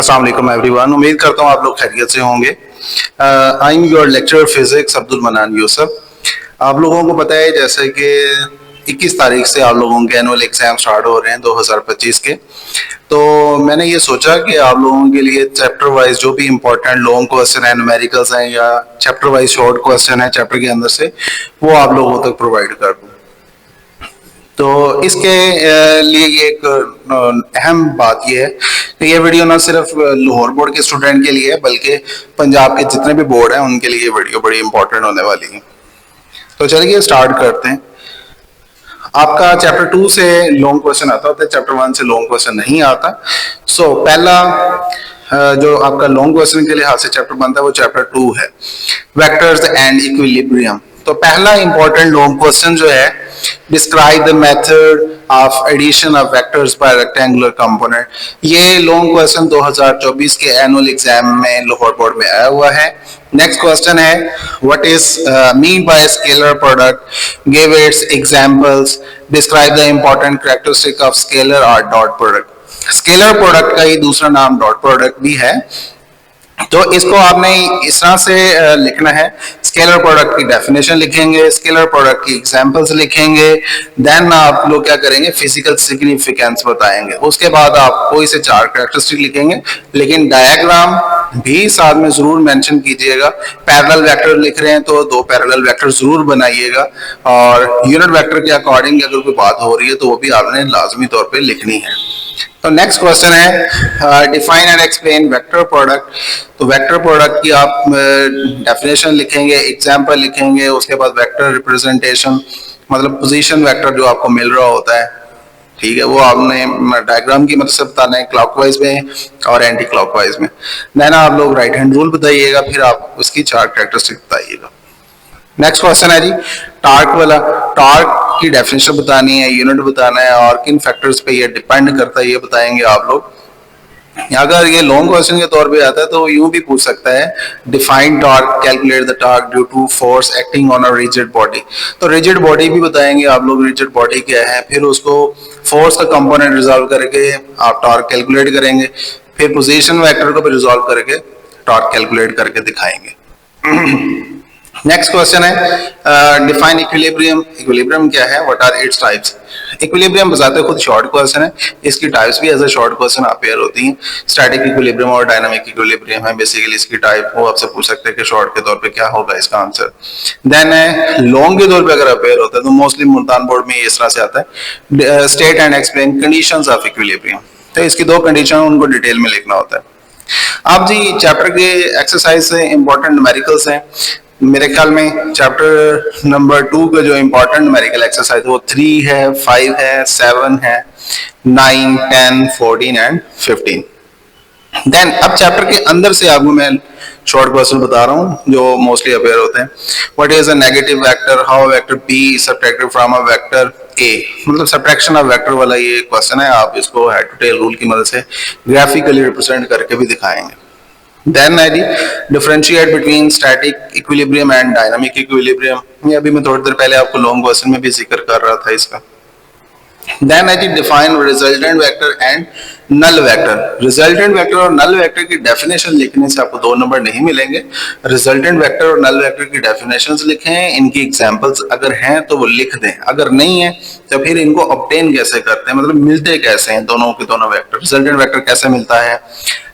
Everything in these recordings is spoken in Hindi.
अस्सलाम वालेकुम एवरीवन। उम्मीद करता हूँ आप लोग खैरियत से होंगे। I am your lecturer physics Abdul मनान यूसुफ। आप लोगों को पता है जैसे कि 21 तारीख से आप लोगों के एनुअल एग्जाम स्टार्ट हो रहे हैं 2025 के। तो मैंने ये सोचा कि आप लोगों के लिए चैप्टर वाइज जो भी इंपॉर्टेंट लॉन्ग क्वेश्चन है, न्यूमेरिकल्स हैं या चैप्टर वाइज शॉर्ट क्वेश्चन है चैप्टर के अंदर से, वो आप लोगों तक प्रोवाइड कर दूँ। तो इसके लिए ये एक अहम बात ये है कि ये वीडियो ना सिर्फ लाहौर बोर्ड के स्टूडेंट के लिए है बल्कि पंजाब के जितने भी बोर्ड हैं उनके लिए ये वीडियो बड़ी इंपॉर्टेंट होने वाली है। तो चलिए स्टार्ट करते हैं। आपका चैप्टर 2 से लॉन्ग क्वेश्चन आता होता है, चैप्टर 1 से लॉन्ग क्वेश्चन नहीं आता। सो पहला जो आपका लॉन्ग क्वेश्चन के लिहाज से चैप्टर बनता है वो चैप्टर 2 है, वेक्टर्स एंड इक्विलिब्रियम। तो पहला इंपॉर्टेंट लॉन्ग क्वेश्चन जो है, describe the method of addition of vectors by rectangular component. ये लॉन्ग क्वेश्चन 2024 के एनुअल एग्जाम में लाहौर बोर्ड में आया हुआ है। नेक्स्ट क्वेश्चन है, what is mean by scalar product, give its examples, describe the important characteristic of scalar और डॉट प्रोडक्ट। स्केलर प्रोडक्ट का ही दूसरा नाम डॉट प्रोडक्ट भी है। तो इसको आपने इस तरह से लिखना है, स्केलर प्रोडक्ट की डेफिनेशन लिखेंगे, स्केलर प्रोडक्ट की एग्जांपल्स लिखेंगे, देन आप लोग क्या करेंगे, फिजिकल सिग्निफिकेंस बताएंगे। उसके बाद आप कोई से 4 कैरेक्टरिस्टिक लिखेंगे, लेकिन डायग्राम भी साथ में जरूर मेंशन कीजिएगा। पैरेलल वेक्टर लिख रहे हैं तो 2 पैरेलल वेक्टर जरूर बनाइएगा, और यूनिट वेक्टर के अकॉर्डिंग अगर कोई बात हो रही है तो वो भी आपने लाजमी तौर पे लिखनी है। तो नेक्स्ट क्वेश्चन है, define and explain vector product. तो वेक्टर प्रोडक्ट की आप डेफिनेशन लिखेंगे, एग्जांपल लिखेंगे, उसके बाद वेक्टर रिप्रेजेंटेशन मतलब पोजीशन वेक्टर जो आपको मिल रहा होता है, ठीक है, वो आपने डायग्राम की मदद से बताना है, क्लॉकवाइज में और एंटी क्लॉकवाइज में। देन आप लोग राइट हैंड रूल बताइएगा, फिर आप उसकी 4 कैरेक्टरिस्टिक बताइएगा। नेक्स्ट क्वेश्चन है जी, टार्क वाला। टार्क की डेफिनेशन बतानी है, यूनिट बताना है, और किन फैक्टर्स पे ये डिपेंड करता है ये बताएंगे आप लोग। अगर ये लॉन्ग क्वेश्चन के तौर पे आता है तो यूं भी पूछ सकता है, define torque, calculate the torque due to force acting on a rigid body. तो रिजिड बॉडी भी बताएंगे आप लोग, रिजिड बॉडी क्या है, फिर उसको फोर्स का कंपोनेंट रिजॉल्व करके आप टॉर्क कैलकुलेट करेंगे, फिर पोजीशन वेक्टर को भी रिजॉल्व करके टॉर्क कैलकुलेट करके दिखाएंगे। नेक्स्ट क्वेश्चन है, डिफाइन इक्विलिब्रियम। इक्विलिब्रियम क्या है, what are its types. Equilibrium बताते खुद शॉर्ट क्वेश्चन है, इसकी टाइप्स भी as a short question appear होती हैं। स्टैटिक इक्विलिब्रियम और डायनामिक इक्विलिब्रियम है बेसिकली इसकी टाइप। वो आपसे पूछ सकते हैं कि शॉर्ट के तौर पे क्या होगा इसका आंसर। देन लॉन्ग के तौर पे अगर अपेयर होता है तो मोस्टली मुल्तान बोर्ड में इस तरह से आता है, state and explain conditions of equilibrium. तो इसकी 2 कंडीशन उनको डिटेल में लिखना होता है। अब जी चैप्टर के एक्सरसाइज से इंपॉर्टेंट न्यूमेरिकल्स हैं। मेरे ख्याल में चैप्टर नंबर 2 का जो इंपॉर्टेंट न्यूमेरिकल एक्सरसाइज वो 3 है, 5 है, 7 है, 9, 10, 14 एंड 15। देन अब चैप्टर के अंदर से आपको मैं शॉर्ट क्वेश्चन बता रहा हूँ जो मोस्टली अपेयर होते हैं। What is a negative vector, how vector B is subtracted from a vector A. मतलब सब्ट्रैक्शन ऑफ वेक्टर वाला ये क्वेश्चन है, आप इसको हेड टू टेल रूल की मदद से ग्राफिकली रिप्रेजेंट करके भी दिखाएंगे। देन है जी, differentiate between static equilibrium and dynamic equilibrium. ये अभी मैं थोड़ी देर पहले आपको लॉन्ग क्वेश्चन में भी जिक्र कर रहा था इसका। देन है जी, define resultant vector and null vector. Resultant vector और नल वेक्टर की डेफिनेशन लिखने से आपको 2 नंबर नहीं मिलेंगे। रिजल्टेंट वेक्टर और नल वेक्टर की डेफिनेशंस लिखें, इनकी एग्जांपल्स अगर हैं तो वो लिख दें, अगर नहीं है तो फिर इनको ऑब्टेन कैसे करते हैं, मतलब मिलते कैसे हैं दोनों के दोनों वेक्टर। रिजल्टेंट वेक्टर कैसे मिलता है,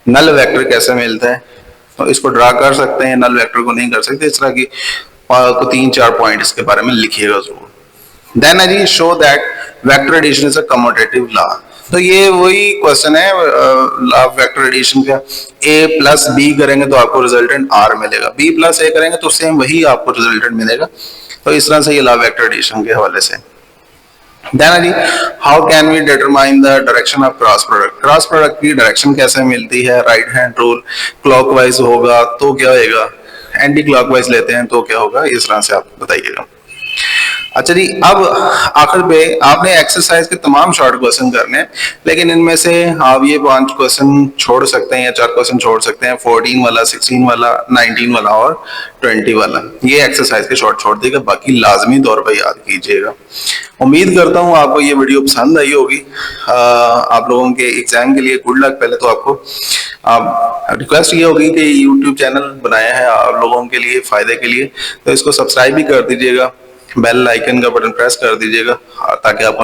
नल वेक्टर कैसे मिलता है, तो इसको ड्रा कर सकते हैं, नल वेक्टर को नहीं कर सकते। इस तरह की 3-4 पॉइंट इसके बारे में लिखिएगा जरूर। देन है जी, show that vector addition is a commutative law. तो ये वही क्वेश्चन है लॉ ऑफ वेक्टर एडिशन का। a प्लस बी करेंगे तो आपको रिजल्टेंट r मिलेगा, b प्लस a करेंगे तो सेम वही आपको रिजल्टेंट मिलेगा। तो इस तरह से ये लॉ ऑफ वेक्टर एडिशन के हवाले से। देन है जी, how can we determine the direction of cross product. Cross product की डायरेक्शन कैसे मिलती है, राइट हैंड रूल, क्लॉकवाइज होगा तो क्या होगा, एंटी क्लॉकवाइज लेते हैं तो क्या होगा, इस तरह से आप बताइएगा। अच्छा जी, अब आखिर में आपने एक्सरसाइज के तमाम शॉर्ट क्वेश्चन करने हैं, लेकिन इनमें से आप ये 5 क्वेश्चन छोड़ सकते हैं या 4 क्वेश्चन छोड़ सकते हैं, 14 वाला, 16 वाला, 19 वाला और 20 वाला। ये एक्सरसाइज के शॉर्ट छोड़ देगा, बाकी लाजमी तौर पर याद कीजिएगा। उम्मीद करता हूँ आपको ये वीडियो पसंद आई होगी। आप लोगों के एग्जाम के लिए गुड लक। पहले तो आपको आप रिक्वेस्ट ये होगी कि यूट्यूब चैनल बनाया है आप लोगों के लिए, फायदे के लिए, तो इसको सब्सक्राइब भी कर दीजिएगा, बेल आइकन का बटन प्रेस कर दीजिएगा ताकि आपको